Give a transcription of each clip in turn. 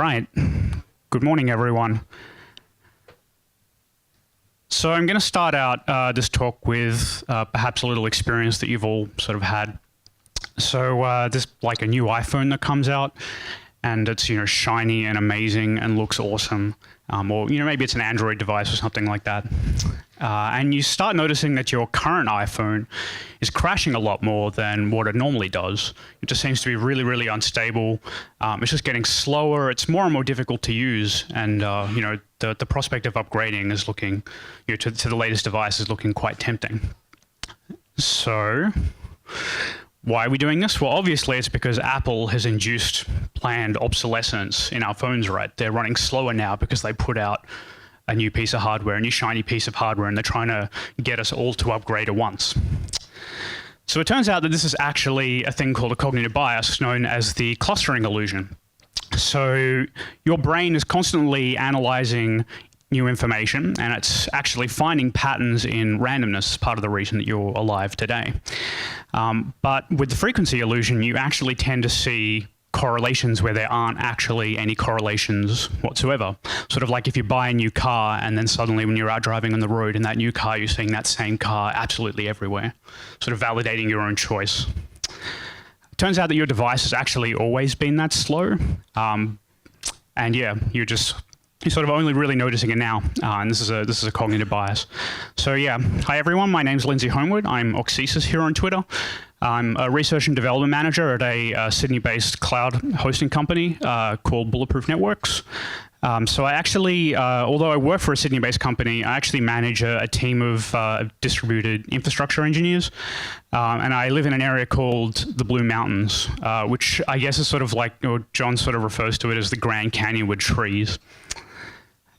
right. Good morning, everyone. So I'm going to start out this talk with perhaps a little experience that you've all sort of had. So there's like a new iPhone that comes out, and it's, you know, shiny and amazing and looks awesome. Or, you know, maybe it's an Android device or something like that. And you start noticing that your current iPhone is crashing a lot more than what it normally does. It just seems to be really, really unstable. It's just getting slower. It's more and more difficult to use. And, you know, the prospect of upgrading is looking, you know, to the latest device is looking quite tempting. So why are we doing this? Well, obviously it's because Apple has induced planned obsolescence in our phones, right? They're running slower now because they put out a new piece of hardware, a new shiny piece of hardware, and they're trying to get us all to upgrade at once. So it turns out that this is actually a thing called a cognitive bias known as the clustering illusion. So your brain is constantly analyzing new information, and it's actually finding patterns in randomness as part of the reason that you're alive today. But with the frequency illusion, you actually tend to see correlations where there aren't actually any correlations whatsoever. Sort of like if you buy a new car and then suddenly when you're out driving on the road in that new car, you're seeing that same car absolutely everywhere, sort of validating your own choice. It turns out that your device has actually always been that slow. And yeah, you're sort of only really noticing it now, and this is a cognitive bias. So yeah, hi everyone, my name's Lindsay Holmwood. I'm Oxesis here on Twitter. I'm a research and development manager at a Sydney-based cloud hosting company called Bulletproof Networks. So I actually, although I work for a Sydney-based company, I actually manage a team of distributed infrastructure engineers. And I live in an area called the Blue Mountains, which I guess is sort of like, or John sort of refers to it as the Grand Canyon with trees.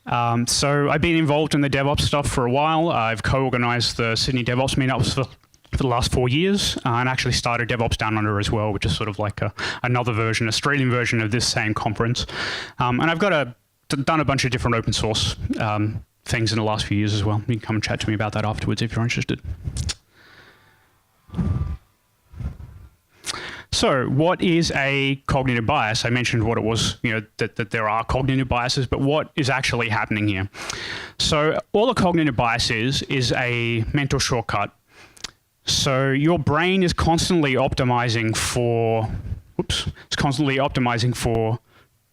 So I've been involved in the DevOps stuff for a while. I've co-organized the Sydney DevOps meetups for the last 4 years, and actually started DevOps Down Under as well, which is sort of like another version, Australian version of this same conference. And I've done a bunch of different open source things in the last few years as well. You can come and chat to me about that afterwards if you're interested. So what is a cognitive bias? I mentioned what it was, you know, that there are cognitive biases, but what is actually happening here? So all a cognitive bias is a mental shortcut. So your brain is constantly optimizing for,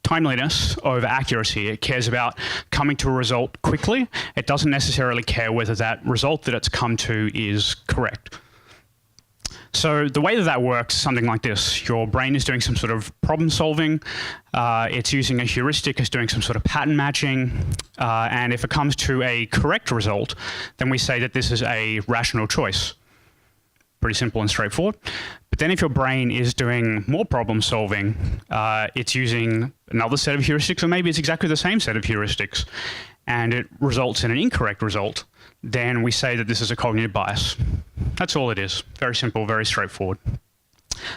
timeliness over accuracy. It cares about coming to a result quickly. It doesn't necessarily care whether that result that it's come to is correct. So the way that works is something like this. Your brain is doing some sort of problem solving. It's using a heuristic, it's doing some sort of pattern matching. And if it comes to a correct result, then we say that this is a rational choice. Pretty simple and straightforward. But then if your brain is doing more problem solving, it's using another set of heuristics, or maybe it's exactly the same set of heuristics, and it results in an incorrect result, then we say that this is a cognitive bias. That's all it is. Very simple, very straightforward.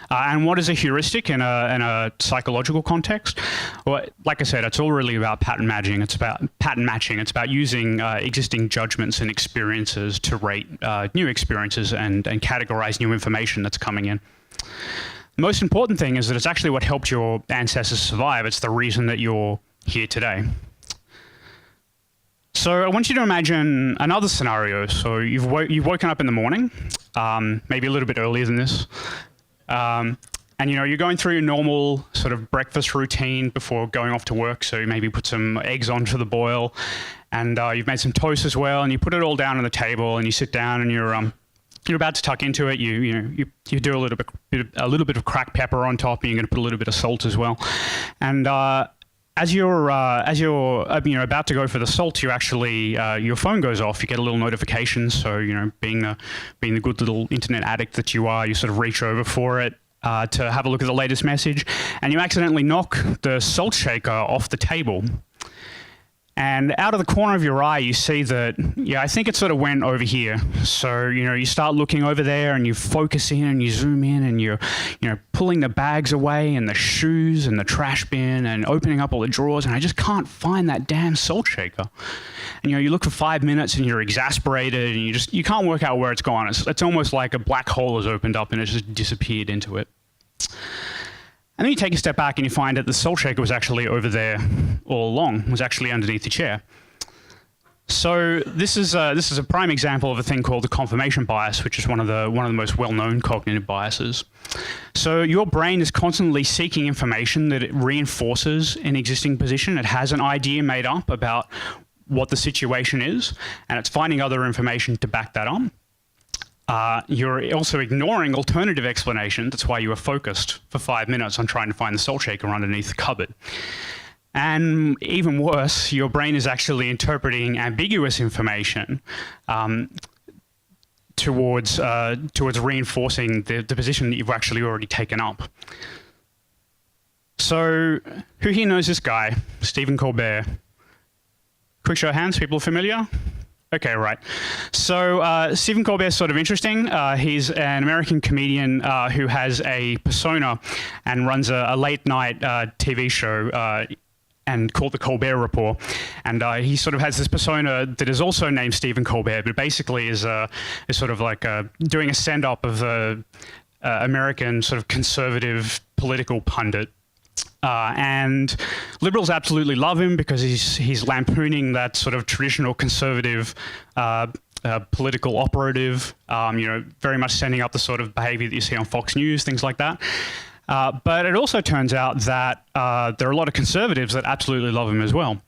And what is a heuristic in a psychological context? Well, like I said, it's all really about pattern matching. It's about using existing judgments and experiences to rate new experiences and categorize new information that's coming in. The most important thing is that it's actually what helped your ancestors survive. It's the reason that you're here today. So I want you to imagine another scenario. So you've woken up in the morning, maybe a little bit earlier than this. And you know, you're going through your normal sort of breakfast routine before going off to work. So you maybe put some eggs onto the boil, and you've made some toast as well, and you put it all down on the table, and you sit down, and you're about to tuck into it. You do a little bit of cracked pepper on top, and you're going to put a little bit of salt as well. And as you're about to go for the salt, you actually your phone goes off. You get a little notification. So you know, being the good little internet addict that you are, you sort of reach over for it to have a look at the latest message, and you accidentally knock the salt shaker off the table. And out of the corner of your eye, you see that, yeah, I think it sort of went over here. So, you know, you start looking over there and you focus in and you zoom in and you're, you know, pulling the bags away and the shoes and the trash bin and opening up all the drawers, and I just can't find that damn salt shaker. And, you know, you look for 5 minutes and you're exasperated and you can't work out where it's gone. It's almost like a black hole has opened up and it's just disappeared into it. And then you take a step back and you find that the salt shaker was actually over there all along, was actually underneath the chair. So this is a prime example of a thing called the confirmation bias, which is one of the most well-known cognitive biases. So your brain is constantly seeking information that it reinforces an existing position. It has an idea made up about what the situation is, and it's finding other information to back that up. You're also ignoring alternative explanations. That's why you were focused for 5 minutes on trying to find the salt shaker underneath the cupboard. And even worse, your brain is actually interpreting ambiguous information towards reinforcing the position that you've actually already taken up. So who here knows this guy, Stephen Colbert? Quick show of hands, people familiar? Okay, right. So Stephen Colbert is sort of interesting. He's an American comedian who has a persona and runs a late night TV show and called the Colbert Report. And he sort of has this persona that is also named Stephen Colbert, but basically is sort of like doing a send-up of the American sort of conservative political pundit. And liberals absolutely love him because he's lampooning that sort of traditional conservative political operative, very much sending up the sort of behavior that you see on Fox News, things like that. But it also turns out that there are a lot of conservatives that absolutely love him as well.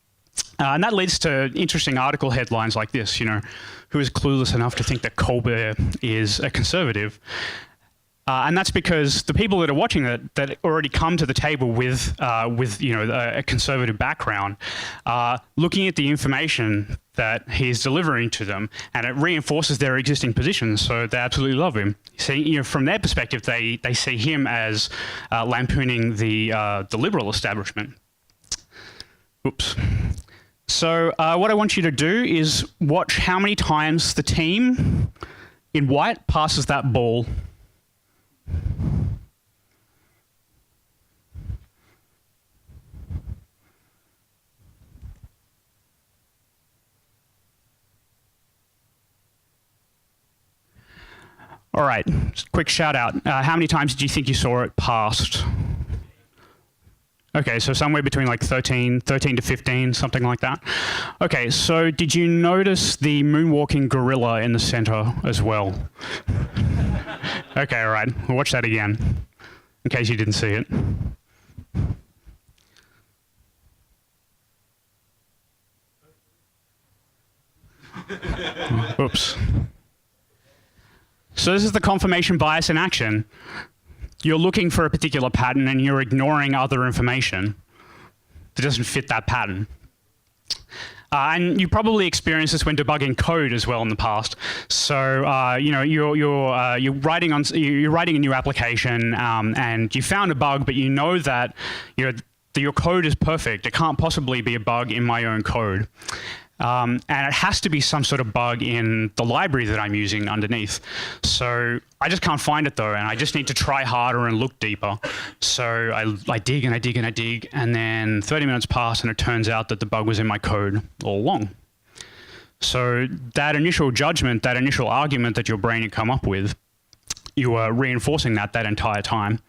And that leads to interesting article headlines like this, who is clueless enough to think that Colbert is a conservative? And that's because the people that are watching that already come to the table with a conservative background, looking at the information that he's delivering to them, and it reinforces their existing positions, so they absolutely love him. See, from their perspective, they see him as lampooning the liberal establishment. Oops. So what I want you to do is watch how many times the team in white passes that ball. All right, quick shout out. How many times did you think you saw it passed? Okay, so somewhere between like 13 to 15, something like that. Okay, so did you notice the moonwalking gorilla in the center as well? Okay, all right, we'll watch that again, in case you didn't see it. Oops. So this is the confirmation bias in action. You're looking for a particular pattern and you're ignoring other information that doesn't fit that pattern. And you probably experienced this when debugging code as well in the past. So you're writing a new application and you found a bug, but you know that your code is perfect. It can't possibly be a bug in my own code. And it has to be some sort of bug in the library that I'm using underneath. So I just can't find it though, and I just need to try harder and look deeper. So I dig and I dig and I dig, and then 30 minutes pass and it turns out that the bug was in my code all along. So that initial judgment, that initial argument that your brain had come up with, you were reinforcing that entire time.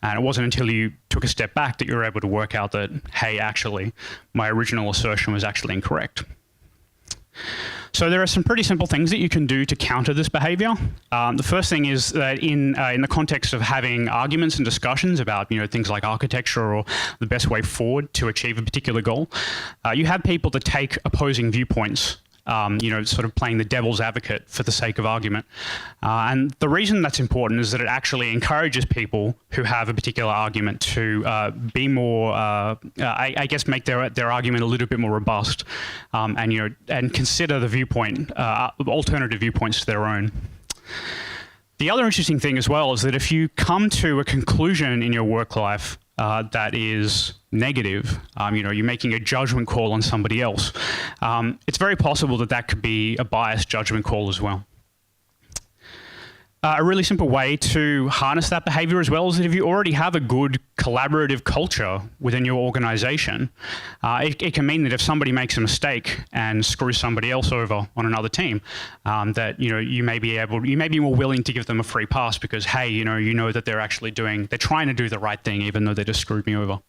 And it wasn't until you took a step back that you were able to work out that, hey, actually, my original assertion was actually incorrect. So there are some pretty simple things that you can do to counter this behavior. The first thing is that in the context of having arguments and discussions about things like architecture or the best way forward to achieve a particular goal, you have people that take opposing viewpoints, sort of playing the devil's advocate for the sake of argument. And the reason that's important is that it actually encourages people who have a particular argument to be more, I guess, make their argument a little bit more robust, and consider the viewpoint, alternative viewpoints to their own. The other interesting thing as well is that if you come to a conclusion in your work life that is negative, you're making a judgment call on somebody else, it's very possible that that could be a biased judgment call as well. A really simple way to harness that behavior as well is that if you already have a good collaborative culture within your organization, it can mean that if somebody makes a mistake and screws somebody else over on another team, that you may be more willing to give them a free pass because, hey, you know that they're trying to do the right thing even though they just screwed me over.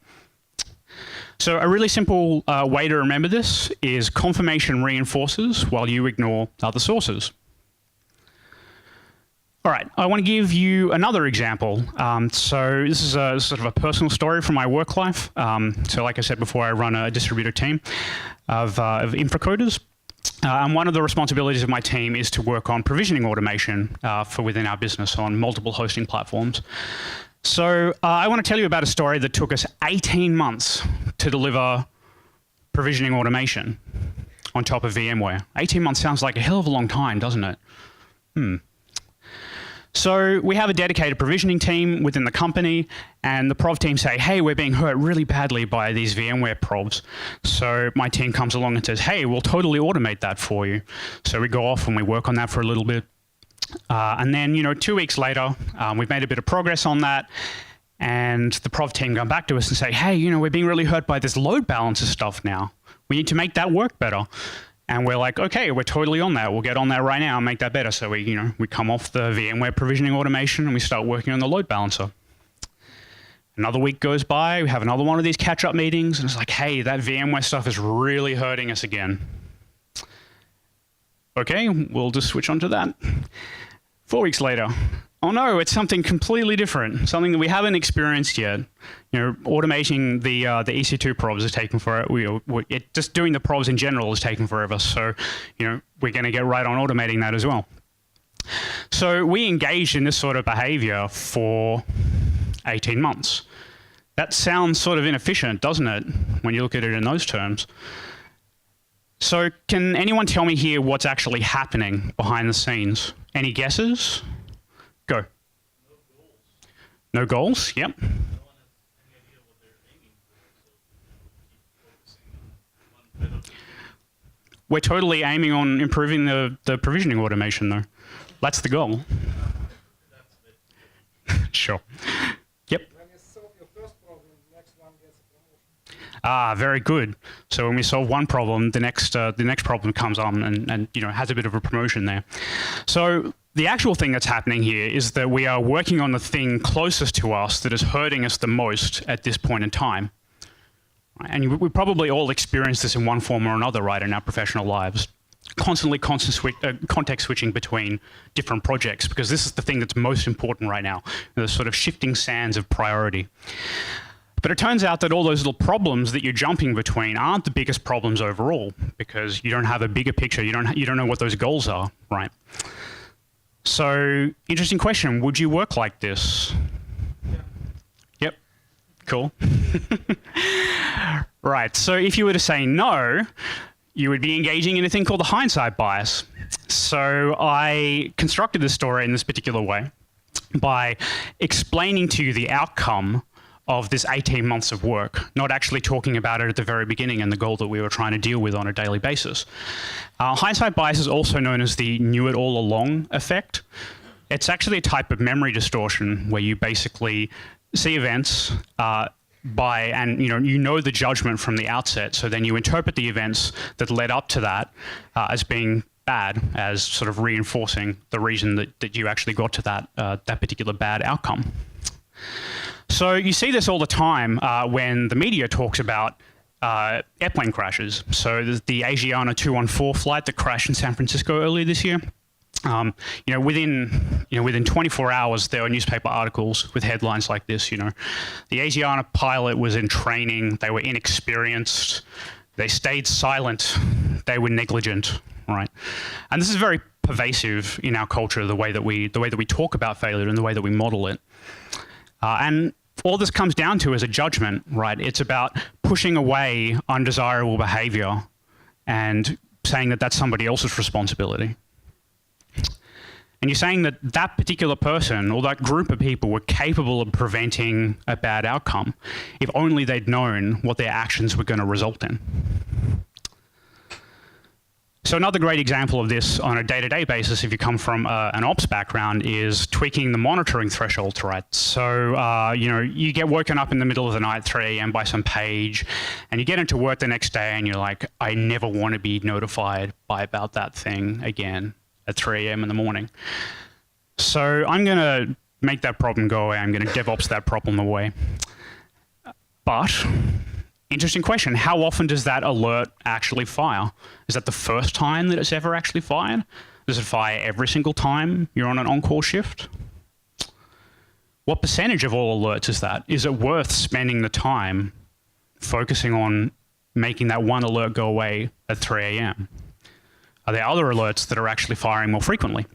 So a really simple way to remember this is confirmation reinforces while you ignore other sources. All right, I want to give you another example. So this is sort of a personal story from my work life. So like I said before, I run a distributed team of infracoders. And one of the responsibilities of my team is to work on provisioning automation for within our business on multiple hosting platforms. So I want to tell you about a story that took us 18 months to deliver provisioning automation on top of VMware. 18 months sounds like a hell of a long time, doesn't it? So we have a dedicated provisioning team within the company, and the prov team say, hey, we're being hurt really badly by these VMware provs. So my team comes along and says, hey, we'll totally automate that for you. So we go off and we work on that for a little bit. And then, 2 weeks later, we've made a bit of progress on that. And the prov team come back to us and say, hey, we're being really hurt by this load balancer stuff now. We need to make that work better. And we're like, okay, we're totally on that. We'll get on that right now and make that better. So we come off the VMware provisioning automation and we start working on the load balancer. Another week goes by, we have another one of these catch-up meetings, and it's like, hey, that VMware stuff is really hurting us again. Okay, we'll just switch on to that. 4 weeks later, oh no, it's something completely different, something that we haven't experienced yet. Automating the EC2 probes is taking forever. Just doing the probes in general is taking forever. So, we're going to get right on automating that as well. So we engaged in this sort of behavior for 18 months. That sounds sort of inefficient, doesn't it, when you look at it in those terms? So can anyone tell me here what's actually happening behind the scenes? Any guesses? Go. No goals? Yep. We're totally aiming on improving the provisioning automation, though. That's the goal. Sure. Yep. When you solve your first problem, the next one gets a promotion. Very good. So when we solve one problem, the next problem comes on and has a bit of a promotion there. So the actual thing that's happening here is that we are working on the thing closest to us that is hurting us the most at this point in time. And we probably all experience this in one form or another, right, in our professional lives. Constantly context switching between different projects, because this is the thing that's most important right now, the sort of shifting sands of priority. But it turns out that all those little problems that you're jumping between aren't the biggest problems overall, because you don't have a bigger picture. You don't know what those goals are, right? So, interesting question. Would you work like this? Yeah. Yep. Cool. Right. So if you were to say no, you would be engaging in a thing called the hindsight bias. So I constructed this story in this particular way by explaining to you the outcome of this 18 months of work, not actually talking about it at the very beginning and the goal that we were trying to deal with on a daily basis. Hindsight bias is also known as the knew it all along effect. It's actually a type of memory distortion where you basically see events and you know the judgment from the outset, so then you interpret the events that led up to that as being bad, as sort of reinforcing the reason that you actually got to that particular bad outcome. So you see this all the time when the media talks about airplane crashes. So the Asiana 214 flight that crashed in San Francisco earlier this year. Within 24 hours, there were newspaper articles with headlines like this. The Asiana pilot was in training. They were inexperienced. They stayed silent. They were negligent. Right, and this is very pervasive in our culture, the way that we talk about failure and the way that we model it. And all this comes down to is a judgment, right? It's about pushing away undesirable behavior and saying that that's somebody else's responsibility. And you're saying that that particular person or that group of people were capable of preventing a bad outcome if only they'd known what their actions were going to result in. So another great example of this on a day-to-day basis, if you come from an ops background, is tweaking the monitoring thresholds, right? So, you get woken up in the middle of the night, 3 a.m. by some page, and you get into work the next day and you're like, I never want to be notified about that thing again at 3 a.m. in the morning. So I'm going to make that problem go away. I'm going to DevOps that problem away. But interesting question. How often does that alert actually fire? Is that the first time that it's ever actually fired? Does it fire every single time you're on an on-call shift? What percentage of all alerts is that? Is it worth spending the time focusing on making that one alert go away at 3 a.m.? Are there other alerts that are actually firing more frequently?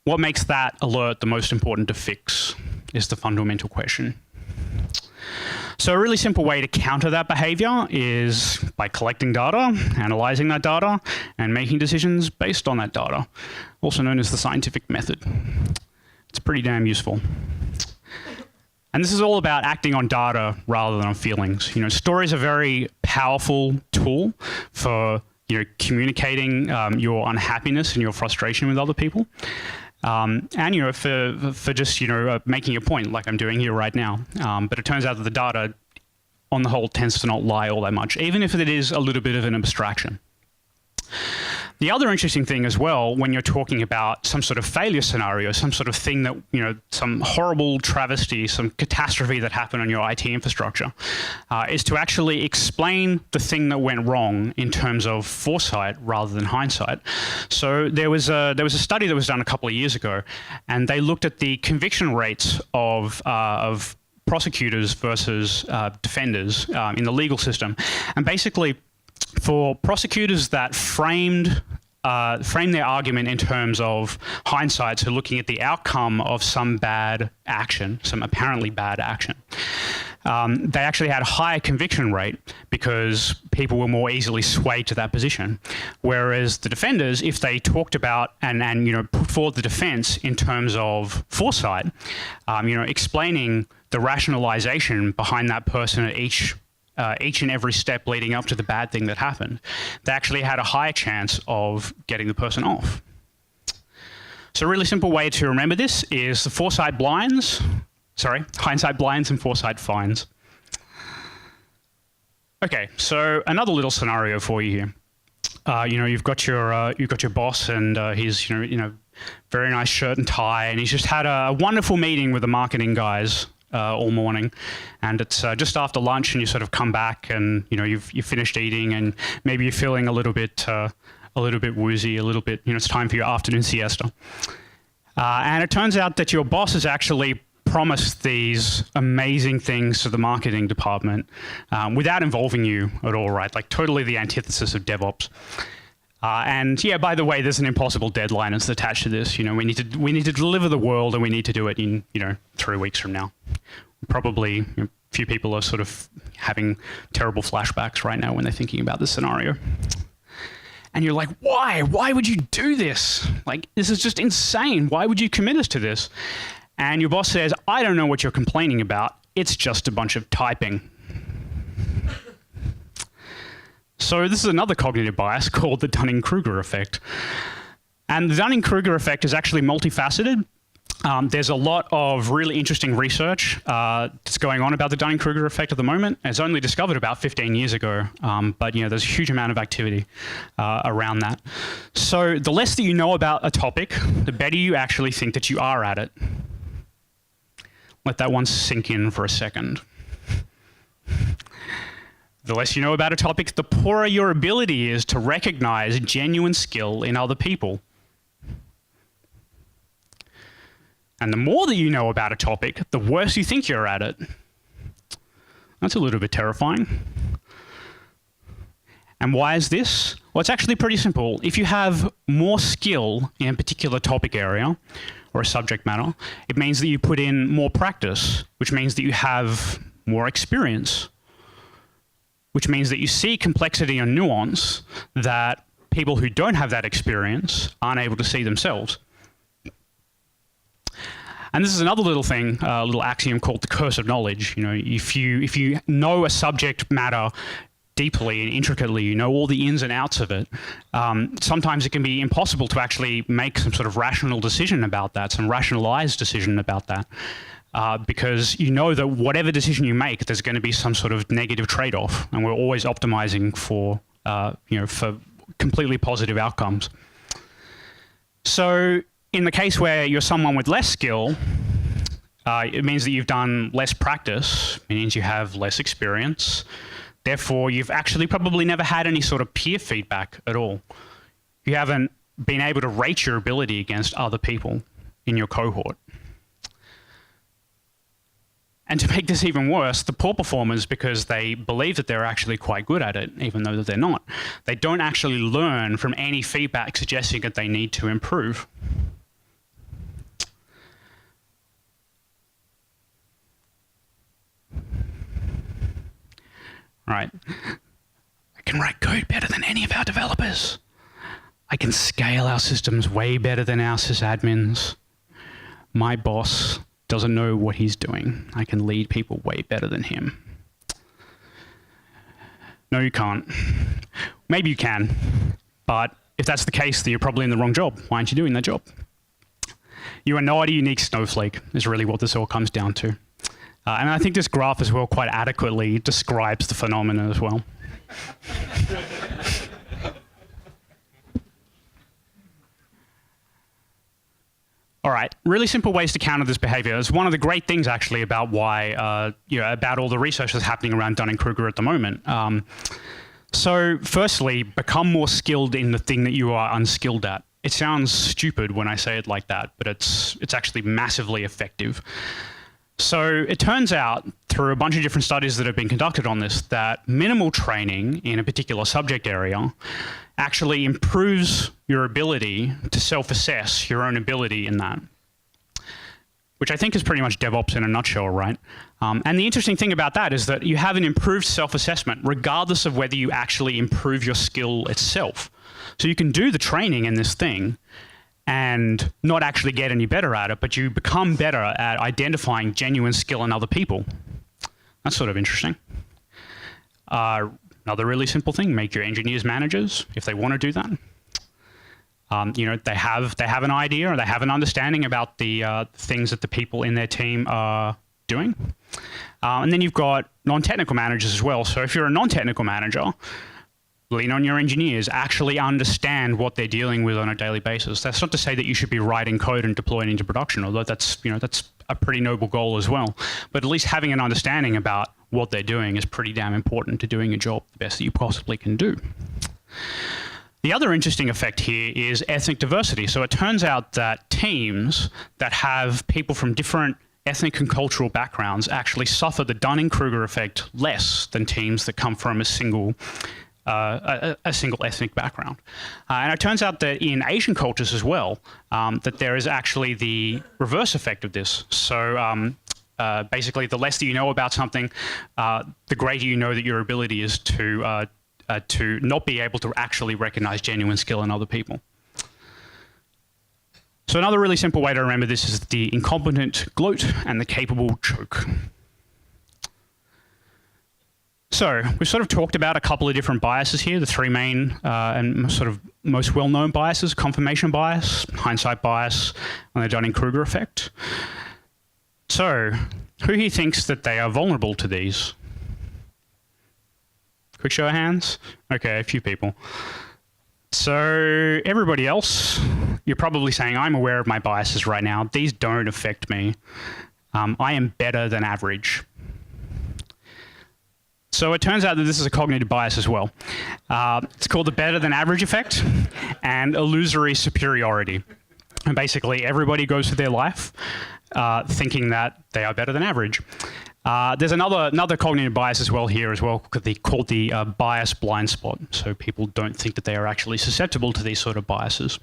What makes that alert the most important to fix is the fundamental question. So a really simple way to counter that behavior is by collecting data, analyzing that data, and making decisions based on that data, also known as the scientific method. It's pretty damn useful. And this is all about acting on data rather than on feelings. Stories are a very powerful tool for communicating your unhappiness and your frustration with other people. And for just making a point like I'm doing here right now. But it turns out that the data on the whole tends to not lie all that much, even if it is a little bit of an abstraction. The other interesting thing as well, when you're talking about some sort of failure scenario, some sort of thing that, some horrible travesty, some catastrophe that happened on your IT infrastructure, is to actually explain the thing that went wrong in terms of foresight rather than hindsight. So there was a study that was done a couple of years ago, and they looked at the conviction rates of prosecutors versus defenders in the legal system, and basically, for prosecutors that framed their argument in terms of hindsight, so looking at the outcome of some bad action, some apparently bad action, they actually had a higher conviction rate because people were more easily swayed to that position. Whereas the defenders, if they talked about and put forward the defense in terms of foresight, explaining the rationalization behind that person at each and every step leading up to the bad thing that happened, they actually had a higher chance of getting the person off. So a really simple way to remember this is the hindsight blinds and foresight fines. Okay, so another little scenario for you here. You've got your boss, and he's very nice shirt and tie, and he's just had a wonderful meeting with the marketing guys all morning, and it's just after lunch, and you sort of come back, and you've finished eating, and maybe you're feeling a little bit woozy, a little bit it's time for your afternoon siesta, and it turns out that your boss has actually promised these amazing things to the marketing department without involving you at all, right? Like totally the antithesis of DevOps. And yeah, by the way, there's an impossible deadline that's attached to this. We need to deliver the world, and we need to do it in 3 weeks from now. Probably a few people are sort of having terrible flashbacks right now when they're thinking about this scenario. And you're like, why? Why would you do this? Like, this is just insane. Why would you commit us to this? And your boss says, I don't know what you're complaining about. It's just a bunch of typing. So this is another cognitive bias called the Dunning Krueger effect. And the Dunning Krueger effect is actually multifaceted. There's a lot of really interesting research that's going on about the Dunning Krueger effect at the moment. It's only discovered about 15 years ago, but there's a huge amount of activity around that. So the less that you know about a topic, the better you actually think that you are at it. Let that one sink in for a second. The less you know about a topic, the poorer your ability is to recognize genuine skill in other people. And the more that you know about a topic, the worse you think you're at it. That's a little bit terrifying. And why is this? Well, it's actually pretty simple. If you have more skill in a particular topic area or a subject matter, it means that you put in more practice, which means that you have more experience, which means that you see complexity and nuance that people who don't have that experience aren't able to see themselves. And this is another little thing, a little axiom called the curse of knowledge. If you know a subject matter deeply and intricately, you know all the ins and outs of it, sometimes it can be impossible to actually make some sort of rational decision about that, some rationalized decision about that. Because you know that whatever decision you make, there's going to be some sort of negative trade-off, and we're always optimizing for, for completely positive outcomes. So in the case where you're someone with less skill, it means that you've done less practice, it means you have less experience. Therefore, you've actually probably never had any sort of peer feedback at all. You haven't been able to rate your ability against other people in your cohort. And to make this even worse, the poor performers, because they believe that they're actually quite good at it, even though that they're not, they don't actually learn from any feedback suggesting that they need to improve. Right. I can write code better than any of our developers. I can scale our systems way better than our sysadmins. My boss doesn't know what he's doing. I can lead people way better than him. No, you can't. Maybe you can, but if that's the case, then you're probably in the wrong job. Why aren't you doing that job? You are not a unique snowflake, is really what this all comes down to. And I think this graph as well quite adequately describes the phenomenon as well. All right, really simple ways to counter this behavior. It's one of the great things actually about why, about all the research that's happening around Dunning Krueger at the moment. So firstly, become more skilled in the thing that you are unskilled at. It sounds stupid when I say it like that, but it's actually massively effective. So it turns out, through a bunch of different studies that have been conducted on this, that minimal training in a particular subject area actually improves your ability to self-assess your own ability in that, which I think is pretty much DevOps in a nutshell, right? And the interesting thing about that is that you have an improved self-assessment regardless of whether you actually improve your skill itself. So you can do the training in this thing and not actually get any better at it, but you become better at identifying genuine skill in other people. That's sort of interesting. Another really simple thing, make your engineers managers if they want to do that. They have an idea or they have an understanding about the things that the people in their team are doing. And then you've got non-technical managers as well. So if you're a non-technical manager, lean on your engineers, actually understand what they're dealing with on a daily basis. That's not to say that you should be writing code and deploying into production, although that's a pretty noble goal as well. But at least having an understanding about what they're doing is pretty damn important to doing a job the best that you possibly can do. The other interesting effect here is ethnic diversity. So it turns out that teams that have people from different ethnic and cultural backgrounds actually suffer the Dunning Krueger effect less than teams that come from a single ethnic background. And it turns out that in Asian cultures as well, that there is actually the reverse effect of this. So basically, the less that you know about something, the greater you know that your ability is to not be able to actually recognize genuine skill in other people. So another really simple way to remember this is the incompetent gloat and the capable choke. So we've sort of talked about a couple of different biases here, the three main and sort of most well-known biases: confirmation bias, hindsight bias, and the Dunning Krueger effect. So who here thinks that they are vulnerable to these? Quick show of hands. Okay, a few people. So everybody else, you're probably saying, I'm aware of my biases right now. These don't affect me. I am better than average. So it turns out that this is a cognitive bias as well. It's called the better than average effect and illusory superiority. And basically everybody goes through their life thinking that they are better than average. There's another cognitive bias as well here as well, called the bias blind spot. So people don't think that they are actually susceptible to these sort of biases.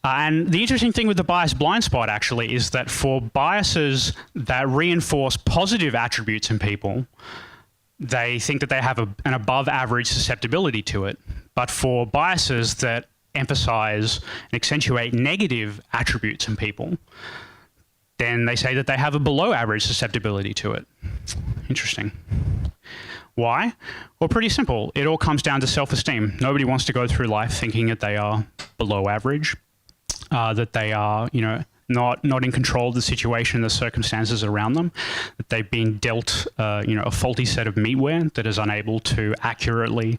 And the interesting thing with the bias blind spot actually is that for biases that reinforce positive attributes in people, they think that they have an above average susceptibility to it. But for biases that emphasize and accentuate negative attributes in people, then they say that they have a below average susceptibility to it. Interesting. Why? Well, pretty simple. It all comes down to self-esteem. Nobody wants to go through life thinking that they are below average, that they are, not in control of the situation and the circumstances around them, that they've been dealt, a faulty set of meatware that is unable to accurately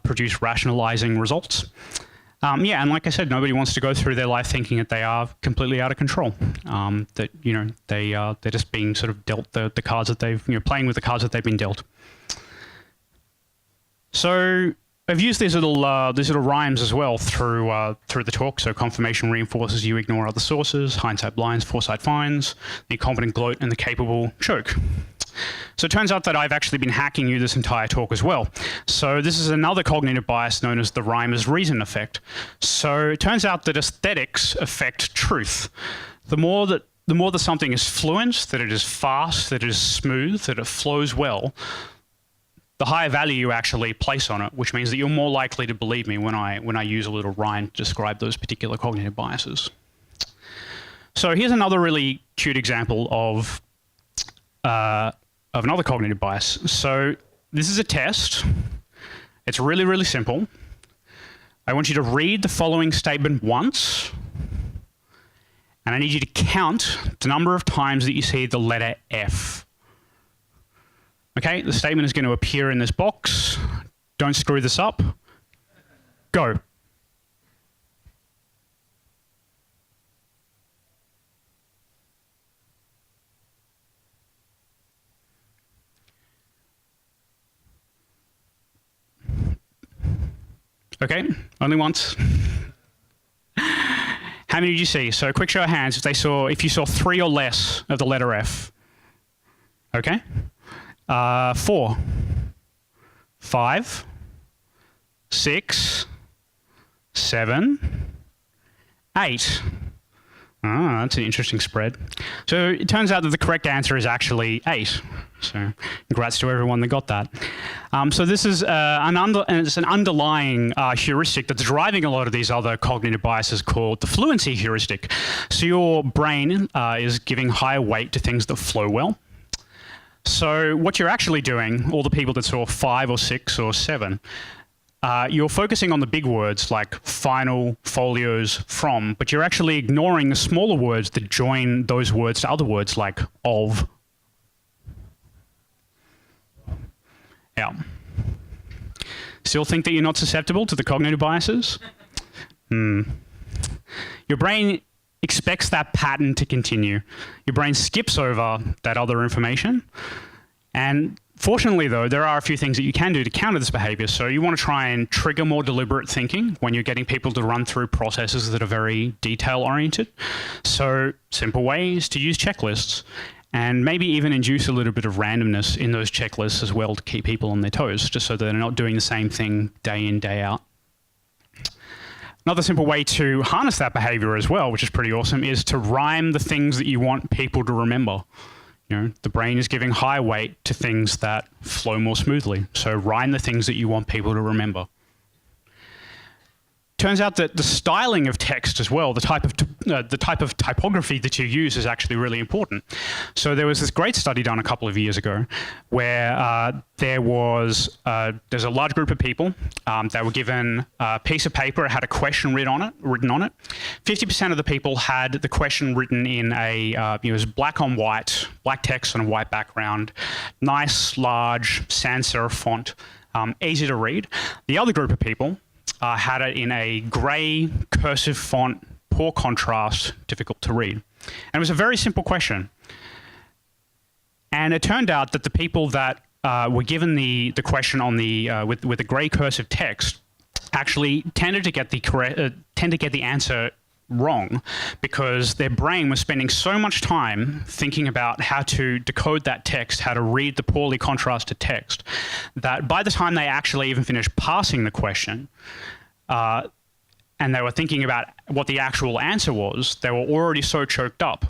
produce rationalizing results. And like I said, nobody wants to go through their life thinking that they are completely out of control. That they're just being sort of dealt the cards that they've playing with the cards that they've been dealt. So I've used these little rhymes as well through the talk. So confirmation reinforces you ignore other sources, hindsight blinds, foresight finds, the incompetent gloat, and the capable choke. So it turns out that I've actually been hacking you this entire talk as well. So this is another cognitive bias known as the rhyme as reason effect. So it turns out that aesthetics affect truth. The more that something is fluent, that it is fast, that it is smooth, that it flows well, the higher value you actually place on it, which means that you're more likely to believe me when I use a little rhyme to describe those particular cognitive biases. So here's another really cute example of another cognitive bias. So this is a test. It's really, really simple. I want you to read the following statement once, and I need you to count the number of times that you see the letter F. Okay, the statement is going to appear in this box. Don't screw this up. Go. Okay, only once. How many did you see? So quick show of hands if you saw 3 or less of the letter F. Okay. 4, 5, 6, 7, 8. Ah, that's an interesting spread. So it turns out that the correct answer is actually 8. So congrats to everyone that got that. So this is an underlying heuristic that's driving a lot of these other cognitive biases called the fluency heuristic. So your brain is giving higher weight to things that flow well. So what you're actually doing, all the people that saw 5 or 6 or 7, you're focusing on the big words like final, folios, from, but you're actually ignoring the smaller words that join those words to other words like of. Yeah. Still think that you're not susceptible to the cognitive biases? Your brain expects that pattern to continue. Your brain skips over that other information. And fortunately, though, there are a few things that you can do to counter this behavior. So you want to try and trigger more deliberate thinking when you're getting people to run through processes that are very detail-oriented. So simple way is to use checklists and maybe even induce a little bit of randomness in those checklists as well to keep people on their toes, just so that they're not doing the same thing day in, day out. Another simple way to harness that behavior as well, which is pretty awesome, is to rhyme the things that you want people to remember. The brain is giving high weight to things that flow more smoothly. So rhyme the things that you want people to remember. Turns out that the styling of text as well, the type of typography that you use is actually really important. So there was this great study done a couple of years ago where there's a large group of people that were given a piece of paper. It had a question written on it. 50% of the people had the question written in it was black on white, black text on a white background, nice, large, sans serif font, easy to read. The other group of people had it in a grey cursive font, poor contrast, difficult to read. And it was a very simple question. And it turned out that the people that were given the question on with the grey cursive text actually tended to get the answer wrong, because their brain was spending so much time thinking about how to decode that text, how to read the poorly contrasted text, that by the time they actually even finished parsing the question, and they were thinking about what the actual answer was, they were already so choked up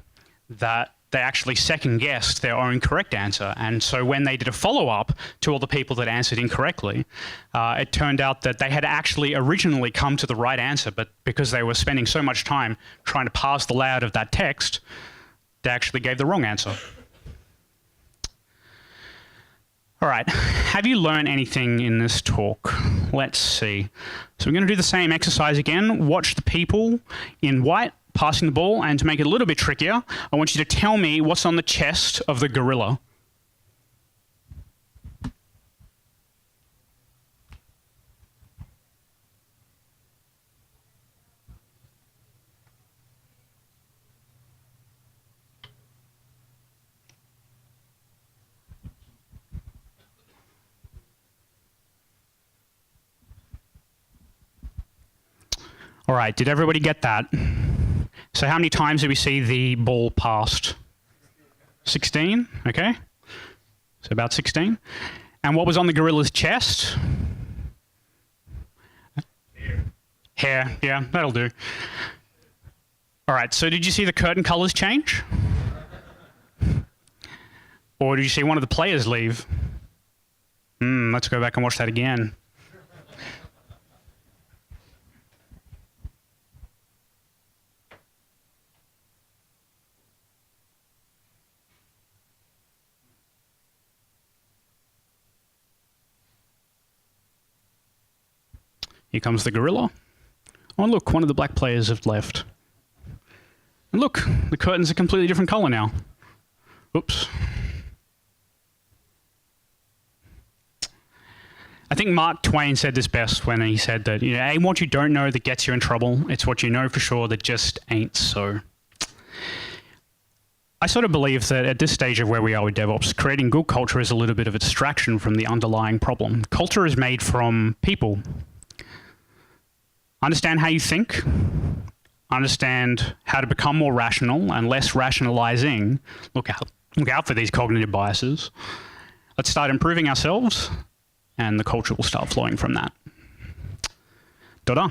that they actually second-guessed their own correct answer. And so when they did a follow-up to all the people that answered incorrectly, it turned out that they had actually originally come to the right answer, but because they were spending so much time trying to parse the layout of that text, they actually gave the wrong answer. All right, have you learned anything in this talk? Let's see. So we're going to do the same exercise again. Watch the people in white passing the ball, and to make it a little bit trickier, I want you to tell me what's on the chest of the gorilla. All right, did everybody get that? So how many times did we see the ball passed? 16, okay. So about 16. And what was on the gorilla's chest? Hair, yeah, that'll do. All right, so did you see the curtain colors change? Or did you see one of the players leave? Let's go back and watch that again. Here comes the gorilla. Oh, look, one of the black players have left. And look, the curtain's a completely different color now. Oops. I think Mark Twain said this best when he said that, you know, ain't what you don't know that gets you in trouble. It's what you know for sure that just ain't so. I sort of believe that at this stage of where we are with DevOps, creating good culture is a little bit of a distraction from the underlying problem. Culture is made from people. Understand how you think, understand how to become more rational and less rationalising. Look out for these cognitive biases. Let's start improving ourselves, and the culture will start flowing from that. Ta-da.